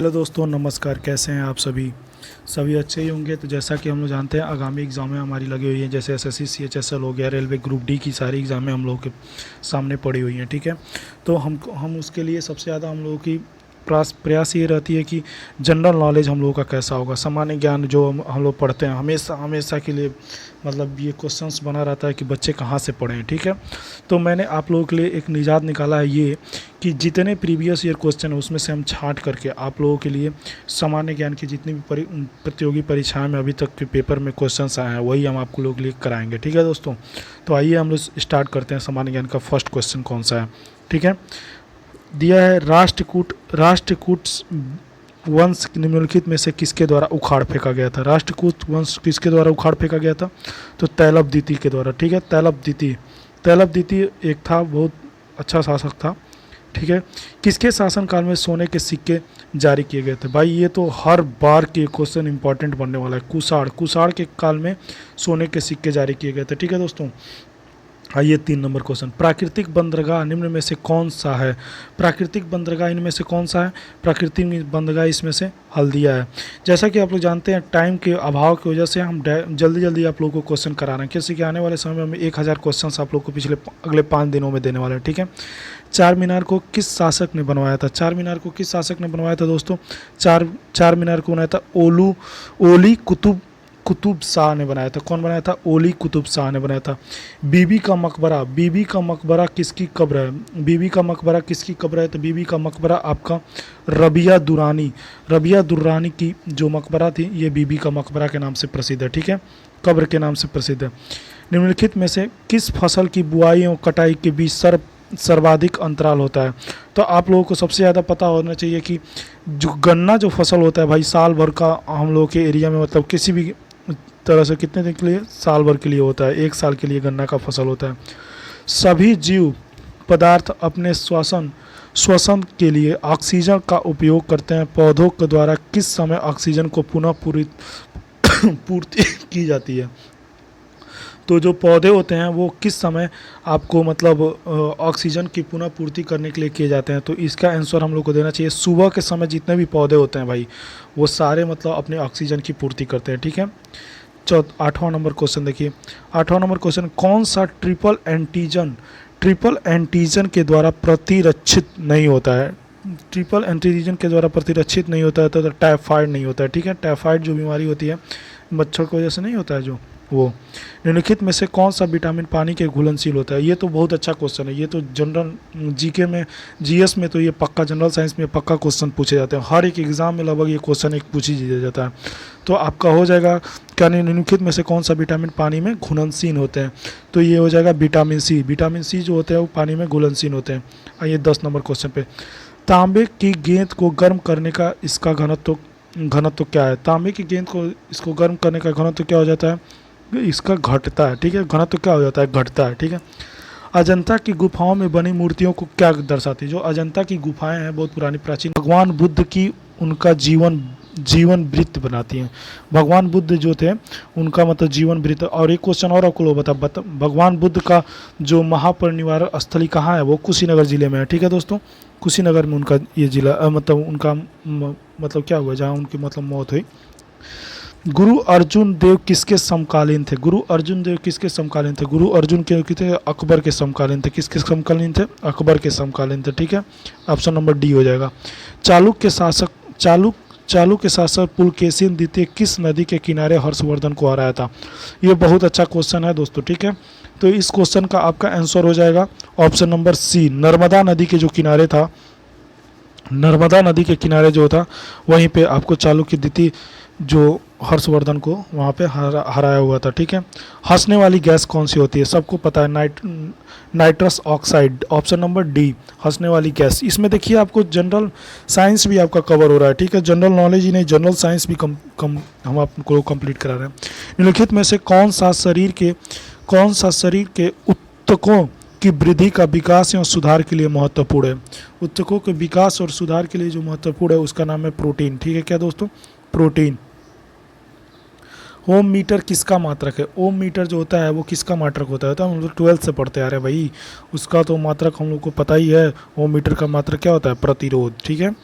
Hello दोस्तों, नमस्कार। कैसे हैं आप सभी? सभी अच्छे ही होंगे। तो जैसा कि हम लोग जानते हैं, आगामी एग्ज़ामें हमारी लगी हुई हैं, जैसे एसएससी सीएचएसएल हो गया, रेलवे ग्रुप डी की सारी एग्ज़ामें हम लोगों के सामने पड़ी हुई हैं। ठीक है, तो हम उसके लिए सबसे ज़्यादा हम लोगों की प्रयास ये रहती है कि जनरल नॉलेज हम लोगों का कैसा होगा, सामान्य ज्ञान जो हम लोग पढ़ते हैं, हमेशा हमेशा के लिए मतलब ये क्वेश्चंस बना रहता है कि बच्चे कहाँ से पढ़ें। ठीक है, तो मैंने आप लोगों के लिए एक निजात निकाला है, ये कि जितने प्रीवियस ईयर क्वेश्चन है उसमें से हम छांट करके आप लोगों के लिए सामान्य ज्ञान की जितनी भी प्रतियोगी परीक्षाएं में अभी तक के पेपर में क्वेश्चंस आए हैं वही हम आपको लोग के लिए कराएंगे। ठीक है दोस्तों, तो आइए हम लोग स्टार्ट करते हैं। सामान्य ज्ञान का फर्स्ट क्वेश्चन कौन सा है? ठीक है, दिया है राष्ट्रकूट वंश निम्नलिखित में से किसके द्वारा उखाड़ फेंका गया था? राष्ट्रकूट वंश किसके द्वारा उखाड़ फेंका गया था? तो तैलब द्वितीय के द्वारा। ठीक है, तैलब द्वितीय एक था, बहुत अच्छा शासक था। ठीक है, किसके शासनकाल में सोने के सिक्के जारी किए गए थे? भाई ये तो हर बार के क्वेश्चन इंपॉर्टेंट बनने वाला है। कुषाण के काल में सोने के सिक्के जारी किए गए थे। ठीक है दोस्तों, आइए 3 नंबर क्वेश्चन। प्राकृतिक बंदरगाह निम्न में से कौन सा है? प्राकृतिक बंदरगाह इनमें से कौन सा है? प्राकृतिक बंदरगाह इसमें से हल्दिया है। जैसा कि आप लोग जानते हैं, टाइम के अभाव की वजह से हम जल्दी जल्दी आप लोगों को क्वेश्चन करा रहे हैं, क्योंकि आने वाले समय में हम 1000 क्वेश्चन आप लोग को अगले 5 दिनों में देने वाले हैं। ठीक है, चार मीनार को किस शासक ने बनवाया था? चार मीनार को किस शासक ने बनवाया था दोस्तों? चार मीनार को बनाया था ओली कुतुब शाह ने बनाया था। कौन बनाया था? ओली कुतुब शाह ने बनाया था। बीबी का मकबरा किसकी कब्र है? बीबी का मकबरा किसकी कब्र है? तो बीबी का मकबरा आपका रबिया दुर्रानी की जो मकबरा थी, ये बीबी का मकबरा के नाम से प्रसिद्ध है। ठीक है, कब्र के नाम से प्रसिद्ध है। निम्नलिखित में से किस फसल की बुआई और कटाई के बीच सर्वाधिक अंतराल होता है? तो आप लोगों को सबसे ज़्यादा पता होना चाहिए कि जो गन्ना जो फसल होता है भाई, साल भर का हम लोगों के एरिया में, मतलब किसी भी तरह से कितने दिन के लिए? साल भर के लिए होता है, 1 साल के लिए गन्ना का फसल होता है। सभी जीव पदार्थ अपने श्वसन के लिए ऑक्सीजन का उपयोग करते हैं। पौधों के द्वारा किस समय ऑक्सीजन को पुनः पूर्ति की जाती है? तो जो पौधे होते हैं वो किस समय आपको मतलब ऑक्सीजन की पुनः पूर्ति करने के लिए किए जाते हैं? तो इसका आंसर हम लोग को देना चाहिए, सुबह के समय जितने भी पौधे होते हैं भाई, वो सारे मतलब अपने ऑक्सीजन की पूर्ति करते हैं। ठीक है, 8वां नंबर क्वेश्चन देखिए। 8वां नंबर क्वेश्चन, कौन सा ट्रिपल एंटीजन के द्वारा प्रतिरक्षित नहीं होता है? ट्रिपल एंटीजन के द्वारा प्रतिरक्षित नहीं होता है तो टाइफाइड नहीं होता है। ठीक है, टाइफाइड जो बीमारी होती है मच्छर की वजह से नहीं होता है जो, वो। निम्नलिखित में से कौन सा विटामिन पानी के घुलनशील होता है? ये तो बहुत अच्छा क्वेश्चन है, ये तो जनरल जीके में, जीएस में तो ये पक्का, जनरल साइंस में पक्का क्वेश्चन पूछे जाते हैं। हर एक एग्जाम में लगभग ये क्वेश्चन एक पूछ ही दिया जाता है। तो आपका हो जाएगा क्या? निम्नलिखित में से कौन सा विटामिन पानी में घुलनशील होते हैं? तो ये हो जाएगा विटामिन सी। विटामिन सी जो होते हैं वो पानी में घुलनशील होते हैं। आइए 10 नंबर क्वेश्चन पे। तांबे की गेंद को गर्म करने का इसका घनत्व क्या है? तांबे की गेंद को इसको गर्म करने का घनत्व क्या हो जाता है? इसका घटता है। ठीक है, घनत्व क्या हो जाता है? घटता है। ठीक है, अजंता की गुफाओं में बनी मूर्तियों को क्या दर्शाती है? जो अजंता की गुफाएं हैं बहुत पुरानी प्राचीन, भगवान बुद्ध की उनका जीवन वृत्त बनाती हैं। भगवान बुद्ध जो थे उनका मतलब जीवन वृत्त। और एक क्वेश्चन और आपको लोग बता, भगवान बुद्ध का जो महापरिनिर्वाण स्थली कहाँ है? वो कुशीनगर जिले में है। ठीक है दोस्तों, कुशीनगर में उनका ये जिला मतलब उनका मतलब क्या हुआ जहाँ उनकी मतलब मौत हुई। गुरु अर्जुन देव किसके समकालीन थे? गुरु अर्जुन देव किसके समकालीन थे? गुरु अर्जुन के थे अकबर के समकालीन थे। किसके समकालीन थे? अकबर के समकालीन थे। ठीक है, ऑप्शन नंबर डी हो जाएगा। चालुक्य के शासक पुलकेशिन द्वितीय किस नदी के किनारे हर्षवर्धन को हराया था? ये बहुत अच्छा क्वेश्चन है दोस्तों। ठीक है, तो इस क्वेश्चन का आपका आंसर हो जाएगा ऑप्शन नंबर सी, नर्मदा नदी के जो किनारे था, नर्मदा नदी के किनारे जो था वहीं पे आपको चालुक्य द्वितीय जो हर्षवर्धन को वहाँ पे हराया हुआ था। ठीक है, हंसने वाली गैस कौन सी होती है? सबको पता है, nitrous oxide. Option number D, हंसने वाली गैस। इसमें देखिए आपको जनरल साइंस भी आपका कवर हो रहा है। ठीक है, जनरल नॉलेज ही नहीं, जनरल साइंस भी हम आपको कंप्लीट करा रहे हैं। निम्नलिखित में से कौन सा शरीर के ऊतकों की वृद्धि का विकास एवं सुधार के लिए महत्वपूर्ण है? ऊतकों के विकास और सुधार के लिए जो महत्वपूर्ण है उसका नाम है प्रोटीन। ठीक है क्या दोस्तों? प्रोटीन। ओम मीटर किसका मात्रक है? ओम मीटर जो होता है वो किसका मात्रक होता है? तो हम लोग 12th से पढ़ते आ रहे हैं भाई, उसका तो मात्रक हम लोग को पता ही है। ओम मीटर का मात्रक क्या होता है? प्रतिरोध। ठीक है,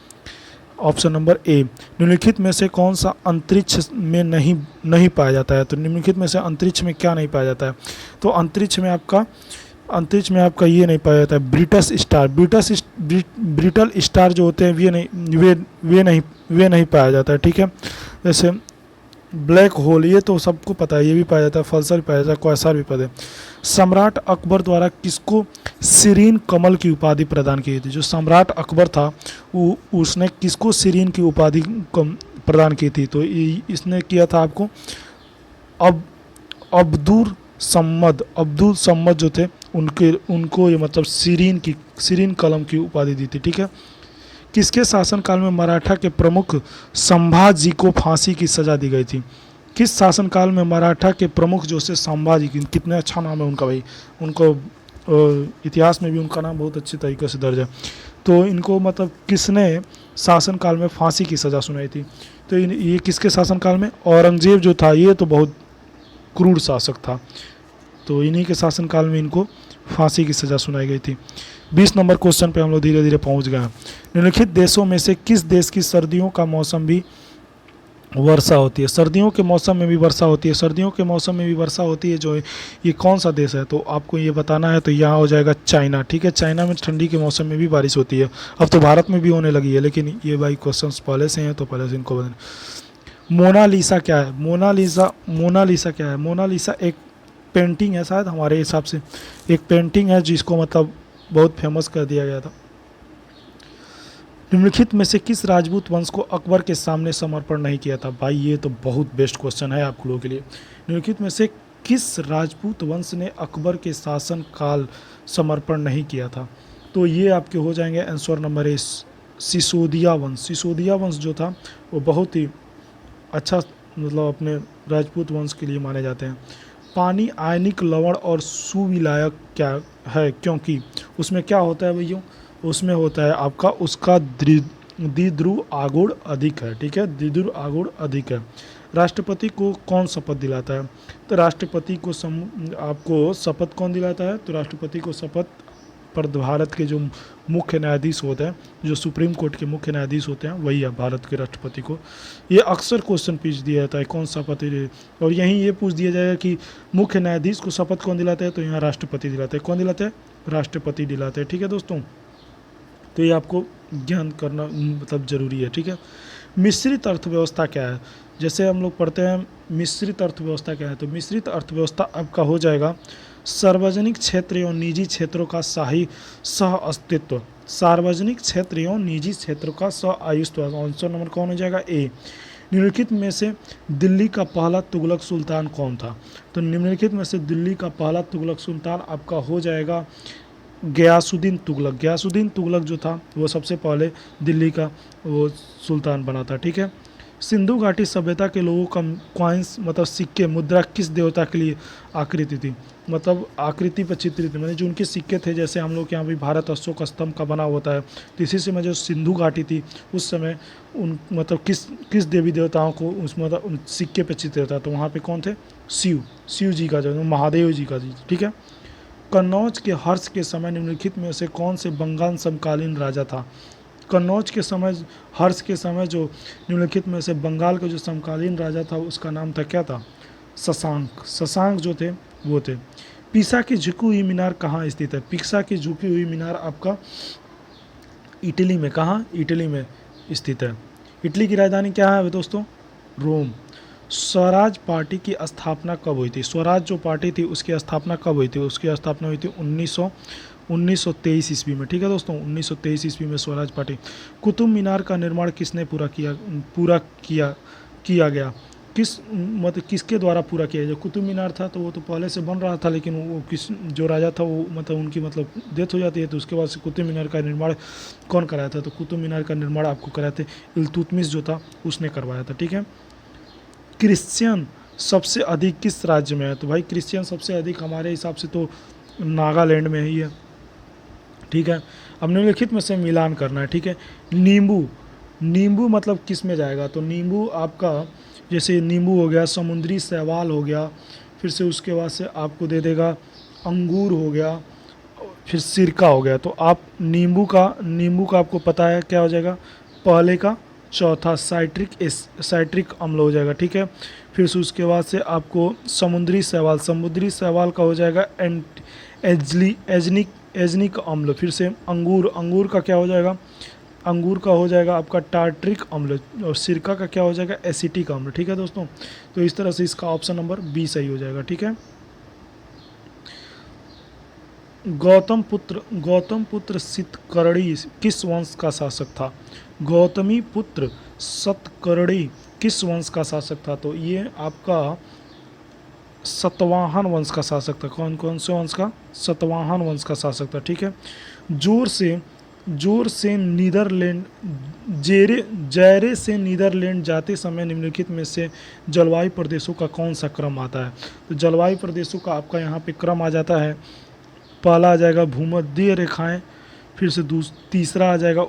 ऑप्शन नंबर ए, निम्नलिखित में से कौन सा अंतरिक्ष में नहीं नहीं पाया जाता है? तो निम्नलिखित में से अंतरिक्ष में क्या नहीं पाया जाता है? तो अंतरिक्ष में आपका ये नहीं पाया जाता है, ब्रिटल स्टार जो होते हैं वे नहीं पाया जाता है, ठीक है। जैसे ब्लैक होल, ये तो सबको पता है, ये भी पाया जाता है, फल्सर भी पाया जाता है, क्वासार भी पाया जाता है। सम्राट अकबर द्वारा किसको सीरीन कमल की उपाधि प्रदान की थी? जो सम्राट अकबर था उसने किसको सीरीन की उपाधि प्रदान की थी? तो इसने किया था आपको अब्दुल सम्मद जो थे उनको ये मतलब सीरीन कलम की उपाधि दी थी, ठीक है। किसके शासनकाल में मराठा के प्रमुख संभाजी को फांसी की सजा दी गई थी? किस शासनकाल में मराठा के प्रमुख जो से संभाजी, कितने अच्छा नाम है उनका भाई, उनको इतिहास में भी उनका नाम बहुत अच्छी तरीके से दर्ज है। तो इनको मतलब किसने शासनकाल में फांसी की सज़ा सुनाई थी? तो ये किसके शासनकाल में? औरंगजेब जो था ये तो बहुत क्रूर शासक था, तो इन्हीं के शासनकाल में इनको फांसी की सज़ा सुनाई गई थी। 20 नंबर क्वेश्चन पे हम लोग धीरे धीरे पहुंच गए हैं। निम्नलिखित देशों में से किस देश की सर्दियों का मौसम भी वर्षा होती है? सर्दियों के मौसम में भी वर्षा होती है, सर्दियों के मौसम में भी वर्षा होती है जो ये कौन सा देश है? तो आपको ये बताना है, तो यहाँ हो जाएगा चाइना, ठीक है। चाइना में ठंडी के मौसम में भी बारिश होती है, अब तो भारत में भी होने लगी है, लेकिन ये भाई क्वेश्चन पहले से हैं तो पहले से इनको बताना। मोनालिसा क्या है? मोनालिसा क्या है? मोनालिसा एक पेंटिंग है, शायद हमारे हिसाब से एक पेंटिंग है जिसको मतलब बहुत फेमस कर दिया गया था। निम्नलिखित में से किस राजपूत वंश को अकबर के सामने समर्पण नहीं किया था? भाई ये तो बहुत बेस्ट क्वेश्चन है आप लोगों के लिए। निम्नलिखित में से किस राजपूत वंश ने अकबर के शासन काल समर्पण नहीं किया था? तो ये आपके हो जाएंगे आंसर नंबर ए, सिसोदिया वंश। सिसोदिया वंश जो था वो बहुत ही अच्छा मतलब अपने राजपूत वंश के लिए माने जाते हैं। पानी आयनिक लवण और सुविलायक क्या है? क्योंकि उसमें क्या होता है भैया, उसमें होता है आपका उसका द्विध्रुव आगुण अधिक है, ठीक है, द्विध्रुव आगुण अधिक है। राष्ट्रपति को कौन शपथ दिलाता है? तो राष्ट्रपति को आपको शपथ कौन दिलाता है? तो राष्ट्रपति को शपथ पर भारत के जो मुख्य न्यायाधीश होते हैं, जो सुप्रीम कोर्ट के मुख्य न्यायाधीश होते हैं, वही है भारत के राष्ट्रपति को। ये अक्सर क्वेश्चन पूछ दिया जाता है कौन शपथ, और यहीं ये पूछ दिया जाएगा कि मुख्य न्यायाधीश को शपथ कौन दिलाता है? तो यहाँ राष्ट्रपति दिलाते हैं। कौन दिलाते हैं? राष्ट्रपति दिलाते हैं, ठीक है दोस्तों। तो ये आपको ज्ञान करना मतलब ज़रूरी है, ठीक है। मिश्रित अर्थव्यवस्था क्या है? जैसे हम लोग पढ़ते हैं मिश्रित अर्थव्यवस्था क्या है, तो मिश्रित अर्थव्यवस्था आपका हो जाएगा सार्वजनिक क्षेत्र एवं निजी क्षेत्रों का सह अस्तित्व। सार्वजनिक क्षेत्र एवं निजी क्षेत्रों का सह आयुष्त्व। आंसर नंबर कौन हो जाएगा? ए। निम्नलिखित में से दिल्ली का पहला तुगलक सुल्तान कौन था? तो निम्नलिखित में से दिल्ली का पहला तुगलक सुल्तान आपका हो जाएगा गयासुद्दीन तुगलक। गयासुद्दीन तुगलक जो था वो सबसे पहले दिल्ली का वो सुल्तान बना था, ठीक है। सिंधु घाटी सभ्यता के लोगों का कॉइन्स मतलब सिक्के मुद्रा किस देवता के लिए आकृति थी? मतलब आकृति पर चित्रित, मैंने जो उनके सिक्के थे, जैसे हम लोग के यहाँ भी भारत अशोक स्तंभ का बना होता है, तो इसी समय जो सिंधु घाटी थी उस समय उन मतलब किस देवी देवताओं को उस मतलब उन सिक्के पर चित्रित था? तो वहाँ पे कौन थे? शिव जी का जो महादेव जी का जी, ठीक है। कन्नौज के हर्ष के समय निम्नलिखित में से कौन से बंगाल समकालीन राजा था? कन्नौज के समय हर्ष के समय जो निम्नलिखित में से बंगाल का जो समकालीन राजा था उसका नाम था, क्या था? शशांक जो थे वो थे। पीसा की झुकी हुई मीनार कहाँ स्थित है? पिसा की झुकी हुई मीनार आपका इटली में, कहाँ? इटली में स्थित है। इटली की राजधानी क्या है दोस्तों? रोम। स्वराज पार्टी की स्थापना कब हुई थी? स्वराज जो पार्टी थी उसकी स्थापना कब हुई थी? उसकी स्थापना हुई थी 1923 ईस्वी में, ठीक है दोस्तों, 1923 ईस्वी में स्वराज पार्टी। कुतुब मीनार का निर्माण किसने पूरा किया गया? किसके द्वारा पूरा किया? जो कुतुब मीनार था तो वो तो पहले से बन रहा था, लेकिन वो जो राजा था वो मतलब उनकी मतलब डेथ हो जाती है, तो उसके बाद से कुतुब मीनार का निर्माण कौन कराया था? तो कुतुब मीनार का निर्माण आपको कराए थे इल्तुतमिश जो था उसने करवाया था, ठीक है। क्रिश्चियन सबसे अधिक किस राज्य में है? तो भाई क्रिश्चियन सबसे अधिक हमारे हिसाब से तो नागालैंड में ही है, ठीक है। अब निम्नलिखित में से मिलान करना है, ठीक है। नींबू मतलब किस में जाएगा? तो नींबू आपका जैसे नींबू हो गया, समुद्री शैवाल हो गया, फिर से उसके बाद से आपको दे देगा अंगूर हो गया, फिर सिरका हो गया। तो आप नींबू का आपको पता है क्या हो जाएगा? पहले का चौथा साइट्रिक अम्ल हो जाएगा, ठीक है। फिर से उसके बाद से आपको समुद्री शैवाल का हो जाएगा एजनिक अम्ल। फिर से अंगूर का क्या हो जाएगा, अंगूर का हो जाएगा आपका टार्ट्रिक अम्ल। और सिरका का क्या हो जाएगा, एसिटिक अम्ल, ठीक है दोस्तों। तो इस तरह से इसका ऑप्शन नंबर बी सही हो जाएगा, ठीक है। गौतम पुत्र सतकर्णी किस वंश का शासक था? गौतमी पुत्र सतकर्णी किस वंश का शासक था? तो ये आपका सतवाहन वंश का शासक था। कौन से वंश का? सतवाहन वंश का शासक था, ठीक है। जोर से नीदरलैंड जैरे से नीदरलैंड जाते समय निम्नलिखित में से जलवायु प्रदेशों का कौन सा क्रम आता है? तो जलवायु प्रदेशों का आपका यहाँ पे क्रम आ जाता है। पहला आ जाएगा भूमध्य रेखाएं, फिर से तीसरा आ जाएगा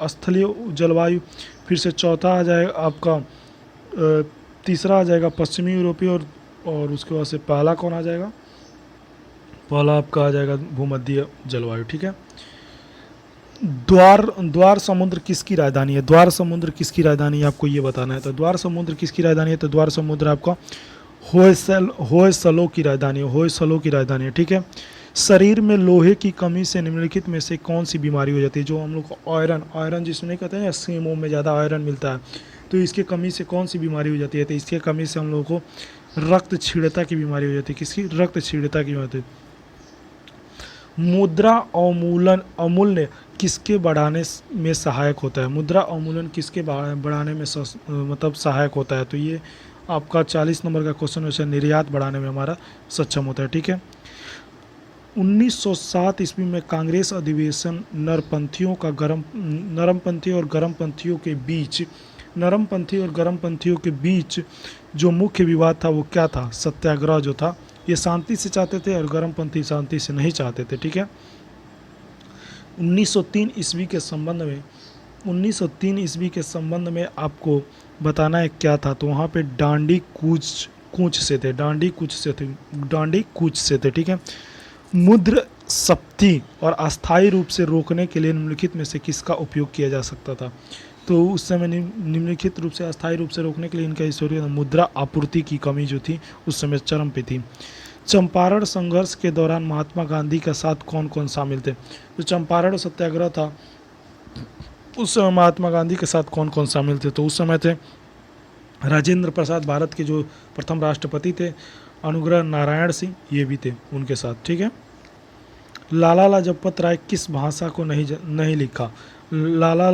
स्थलीय जलवायु, फिर से चौथा आ जाएगा आपका तीसरा आ जाएगा पश्चिमी यूरोपीय, और उसके बाद से पहला कौन आ जाएगा? पहला आपका आ जाएगा भूमध्य जलवायु, ठीक है। द्वार समुद्र किसकी राजधानी है? द्वार समुद्र किसकी राजधानी है आपको ये बताना है। तो द्वार समुद्र किसकी राजधानी है? तो द्वार समुद्र आपका होयसलो की राजधानी है, होयसलो की राजधानी है, ठीक है। शरीर में लोहे की कमी से निम्नलिखित में से कौन सी बीमारी हो जाती है? जो हम लोग को आयरन जिसमें नहीं कहते हैं, सीमों में ज़्यादा आयरन मिलता है, तो इसकी कमी से कौन सी बीमारी हो जाती है? तो इसकी कमी से हम लोगों को रक्तक्षीणता की बीमारी हो जाती है। किसकी? रक्तक्षीणता की बीमारी। मुद्रा अवमूल्यन किसके बढ़ाने में सहायक होता है? मुद्रा अवमूल्यन किसके बढ़ाने में मतलब सहायक होता है? तो ये आपका 40 नंबर का क्वेश्चन है। निर्यात बढ़ाने में हमारा सक्षम होता है, ठीक है। 1907 ईस्वी में कांग्रेस अधिवेशन नरमपंथी और गर्मपंथियों के बीच जो मुख्य विवाद था वो क्या था? सत्याग्रह जो था, ये शांति से चाहते थे और गर्मपंथी शांति से नहीं चाहते थे, ठीक है। 1903 ईस्वी के संबंध में आपको बताना है क्या था? तो वहाँ पे डांडी कूच से थे, ठीक है। मुद्र सप्ती और अस्थायी रूप से रोकने के लिए निम्नलिखित में से किसका उपयोग किया जा सकता था? तो उस समय निम्नलिखित रूप से अस्थायी रूप से रोकने के लिए इनका हिस्टोरियन मुद्रा आपूर्ति की कमी जो थी उस समय चरम पे थी। चंपारण संघर्ष के दौरान महात्मा गांधी के साथ कौन कौन शामिल थे? तो चंपारण सत्याग्रह था उस समय महात्मा गांधी के साथ कौन कौन शामिल थे? तो उस समय थे राजेंद्र प्रसाद, भारत के जो प्रथम राष्ट्रपति थे, अनुग्रह नारायण सिंह, ये भी थे उनके साथ, ठीक है। लाला लाजपत राय किस भाषा को नहीं लिखा? लाला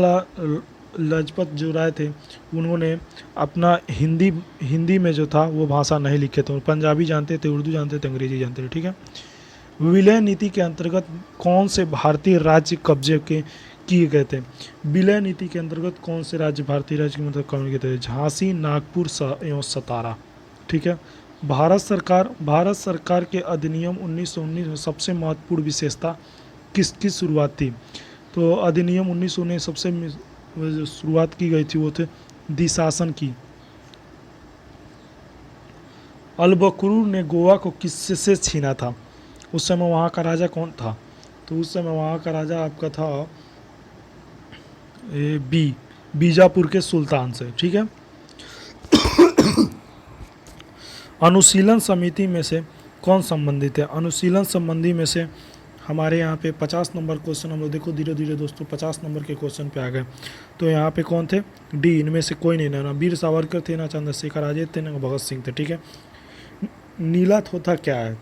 लाजपत जो राय थे उन्होंने अपना हिंदी में जो था वो भाषा नहीं लिखे थे। पंजाबी जानते थे, उर्दू जानते थे, अंग्रेजी जानते थे, ठीक है। विलय नीति के अंतर्गत कौन से भारतीय राज्य कब्जे किए गए थे? विलय नीति के अंतर्गत कौन से राज्य भारतीय राज्य के मतलब कब्जे किए थे? झांसी, नागपुर एवं सतारा, ठीक है। भारत सरकार के अधिनियम 1919 में सबसे महत्वपूर्ण विशेषता किसकी शुरुआत थी? तो अधिनियम 1919 सबसे जो शुरुआत की गई थी वो थे दिशासन की। अलबक्रू ने गोवा को किससे छीना था? उस समय वहाँ का राजा कौन था? तो उस समय वहाँ का राजा आपका था बीजापुर के सुल्तान से, ठीक है। अनुशीलन समिति में से कौन संबंधित है? अनुशीलन संबंधी में से हमारे यहाँ पे 50 नंबर क्वेश्चन, हम लोग देखो धीरे धीरे दोस्तों 50 नंबर के क्वेश्चन पे आ गए। तो यहाँ पे कौन थे? डी, इनमें से कोई नहीं, ना वीर सावरकर थे, ना चंद्रशेखर आजाद थे, ना भगत सिंह थे, ठीक है। नीला थोथा क्या है?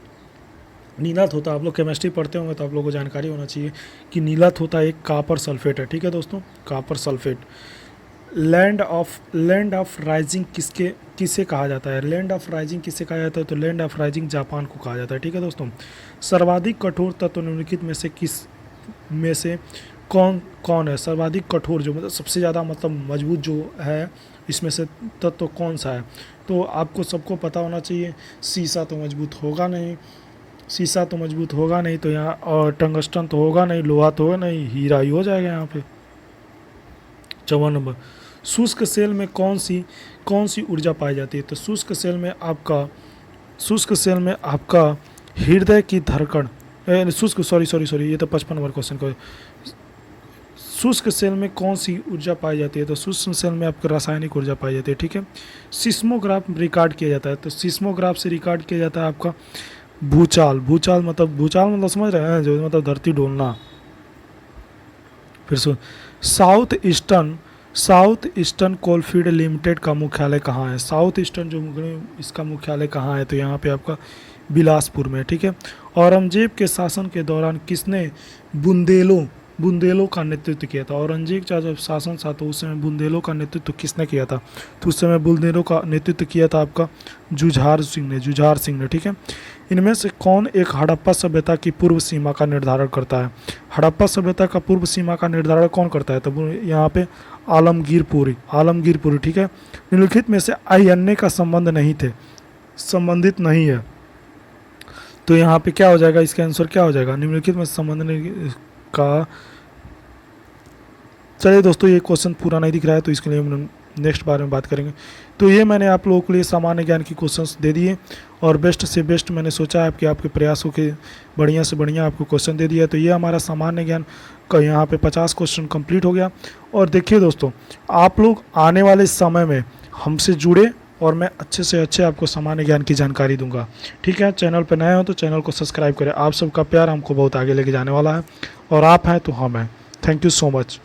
नीला थोथा आप लोग केमिस्ट्री पढ़ते होंगे तो आप लोगों को जानकारी होना चाहिए कि नीला थोथा एक कॉपर सल्फेट है, ठीक है दोस्तों, copper sulphate. Land of rising किसे कहा जाता है? लैंड ऑफ राइजिंग किसे कहा जाता है? तो लैंड ऑफ राइजिंग जापान को कहा जाता है, ठीक है दोस्तों। सर्वाधिक कठोर तत्व निम्नलिखित में से किस में से कौन है? सर्वाधिक कठोर जो मतलब सबसे ज़्यादा मतलब मजबूत जो है इसमें से तत्व कौन सा है? तो आपको सबको पता होना चाहिए, शीशा तो मजबूत होगा नहीं, तो यहाँ और टंगस्टन तो होगा नहीं, लोहा तो होगा नहीं, हीरा ही हो जाएगा यहाँ पे। 54 नंबर, शुष्क सेल में कौन सी ऊर्जा पाई जाती है? तो शुष्क सेल में आपका हृदय की धड़कन, सॉरी ये तो 55 नंबर क्वेश्चन का। शुष्क सेल में कौन सी ऊर्जा पाई जाती है? तो शुष्क सेल में आपको रासायनिक ऊर्जा पाई जाती है, ठीक है। सिस्मोग्राफ रिकॉर्ड किया जाता है, तो सिस्मोग्राफ से रिकॉर्ड किया जाता है आपका भूचाल। भूचाल मतलब समझ रहे हैं, जो मतलब धरती डोलना। फिर सुन, साउथ ईस्टर्न कोलफील्ड लिमिटेड का मुख्यालय कहाँ है? साउथ ईस्टर्न जो इसका मुख्यालय कहाँ है? तो यहाँ पे आपका बिलासपुर में, ठीक है। औरंगजेब के शासन के दौरान किसने बुंदेलों का नेतृत्व किया था? औरंगजेब का जब शासन था तो उस समय बुंदेलों का नेतृत्व किसने किया था? तो उस समय बुंदेलों का नेतृत्व किया था आपका जुझार सिंह ने, ठीक है। इनमें से कौन एक हड़प्पा सभ्यता की पूर्व सीमा का निर्धारण करता है? हड़प्पा सभ्यता का पूर्व सीमा का निर्धारण कौन करता है? तो यहाँ पे आलमगीरपुरी, ठीक है। निम्नलिखित में से अन्य का संबंधित नहीं है, तो यहाँ पे क्या हो जाएगा? इसका आंसर क्या हो जाएगा? निम्नलिखित में संबंध का। चलिए दोस्तों, ये क्वेश्चन पूरा नहीं दिख रहा है तो इसके लिए हम नेक्स्ट बारे में बात करेंगे। तो ये मैंने आप लोगों के लिए सामान्य ज्ञान की क्वेश्चंस दे दिए और बेस्ट से बेस्ट मैंने सोचा है कि आपके प्रयासों के बढ़िया से बढ़िया आपको क्वेश्चन दे दिया। तो ये हमारा सामान्य ज्ञान का यहाँ पे 50 क्वेश्चन कंप्लीट हो गया। और देखिए दोस्तों, आप लोग आने वाले समय में हमसे जुड़े और मैं अच्छे से अच्छे आपको सामान्य ज्ञान की जानकारी दूंगा, ठीक है। चैनल पर नए हो तो चैनल को सब्सक्राइब करें। आप सबका प्यार हमको बहुत आगे लेके जाने वाला है और आप हैं तो हम हैं। Thank you so much.